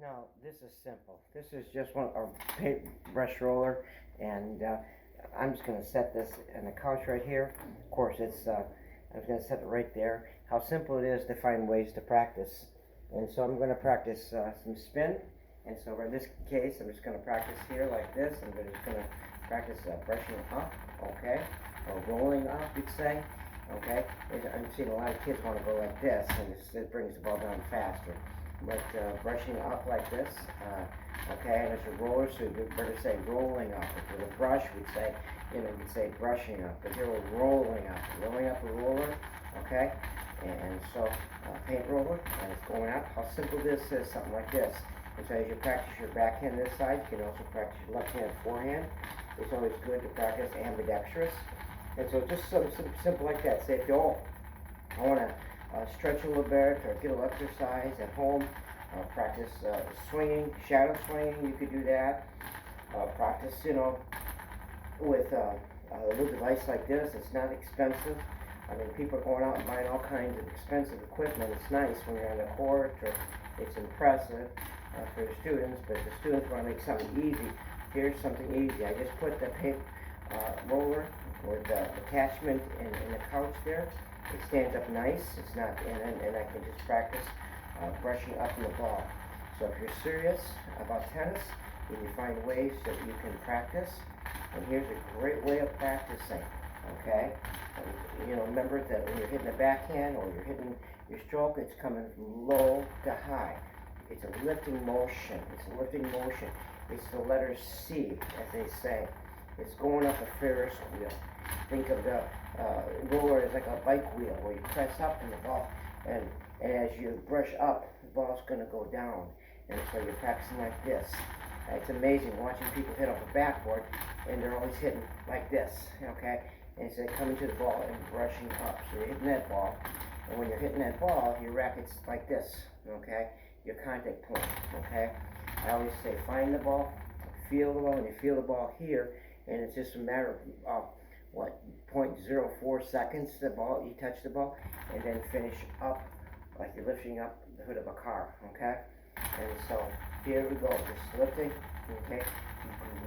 Now, this is simple. This is just a paintbrush roller, and I'm just going to set this on the couch right here. Of course, I'm going to set it right there. How simple it is to find ways to practice. And so I'm going to practice some spin. And so in this case, I'm just going to practice here like this. I'm just going to practice brushing up, okay, or rolling up, you'd say. Okay, I'm seeing a lot of kids want to go like this, and it brings the ball down faster. But brushing up like this, okay, and it's a roller, so you better say rolling up. If with a brush, we'd say, you'd say brushing up. But here we're rolling up a roller, okay, and so paint roller, and it's going up. How simple this is, something like this. And so as you practice your backhand this side, you can also practice your left hand forehand. It's always good to practice ambidextrous. And so just something simple like that. Say if you all want to stretch a little bit or get a little exercise at home, practice swinging, shadow swinging, you could do that. Practice, with a little device like this. It's not expensive. I mean, people are going out and buying all kinds of expensive equipment. It's nice when you're on the court, or it's impressive for the students, but the students want to make something easy. Here's something easy. I just put the paint roller with the attachment in the couch there. It stands up nice. It's not, and I can just practice brushing up in the ball. So if you're serious about tennis, then you find ways that you can practice. And here's a great way of practicing. Okay, remember that when you're hitting the backhand or you're hitting your stroke, it's coming from low to high. It's a lifting motion. It's the letter C, as they say. It's going up a Ferris wheel. Think of the roller as like a bike wheel where you press up in the ball, and as you brush up, the ball's going to go down. And so you're practicing like this. It's amazing watching people hit off a backboard, and they're always hitting like this, okay? And so coming to the ball and brushing up. So you're hitting that ball, and when you're hitting that ball, your racket's like this, okay? Your contact point, okay? I always say find the ball, feel the ball, and you feel the ball here, and it's just a matter of 0.04 seconds, the ball, you touch the ball, and then finish up like you're lifting up the hood of a car, okay? And so here we go, just lifting, okay?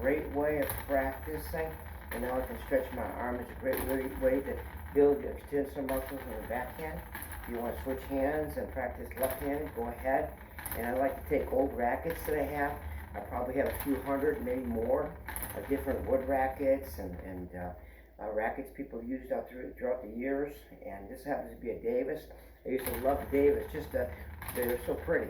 Great way of practicing. And now I can stretch my arm. It's a great way to build your extensor muscles in the backhand. If you want to switch hands and practice left-handed, go ahead. And I like to take old rackets that I have. I probably have a few hundred, maybe more, of different wood rackets and rackets people have used throughout the years. And this happens to be a Davis. I used to love Davis. They're so pretty,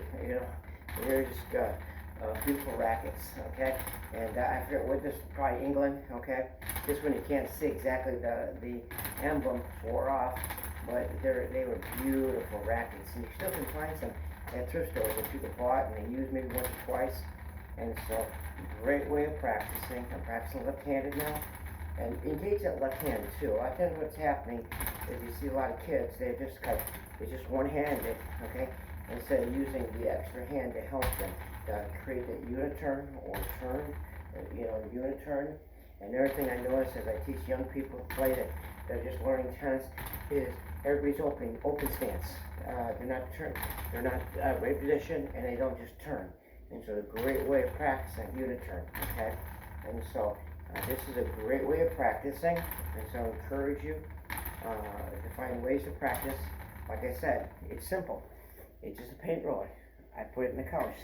They're just beautiful rackets, okay? And I forget what this, probably England, okay? This one you can't see exactly the emblem wore off, but they were beautiful rackets. And you still can find some at thrift stores that people bought and they used maybe once or twice. And so, great way of practicing. I'm practicing left-handed now. And engage that left-handed too. A lot of times what's happening is you see a lot of kids, they're just one-handed, okay? Instead of using the extra hand to help them create a uniturn or turn, uniturn. And the other thing I notice as I teach young people to play that they're just learning tennis is everybody's open stance. They're not right position, and they don't just turn. And so a great way of practicing uniturn, okay? And so this is a great way of practicing, and so I encourage you to find ways to practice. Like I said, it's simple. It's just a paint roller. I put it in the couch,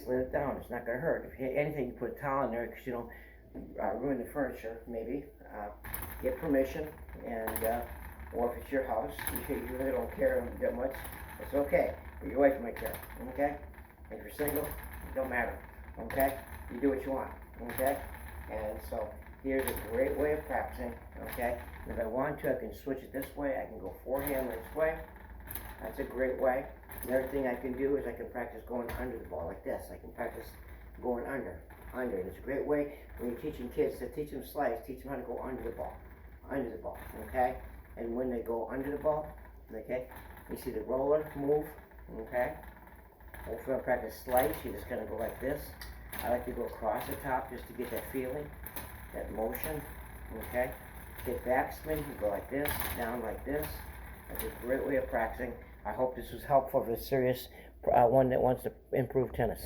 slid it down. It's not going to hurt. If you hit anything, you put a towel in there because you don't ruin the furniture, maybe. Get permission, and or if it's your house, you really don't care that much, it's okay. But your wife might care, okay? If you're single, it don't matter, okay? You do what you want, okay? And so here's a great way of practicing, okay? And if I want to, I can switch it this way. I can go forehand this way. That's a great way. Another thing I can do is I can practice going under the ball like this. I can practice going under. And it's a great way when you're teaching kids to teach them slice, teach them how to go under the ball, okay? And when they go under the ball, okay, you see the roller move, okay? Or if you want to practice slice, you're just going to go like this. I like to go across the top just to get that feeling, that motion, okay? Get backspin, you go like this, down like this. That's a great way of practicing. I hope this was helpful for serious one that wants to improve tennis.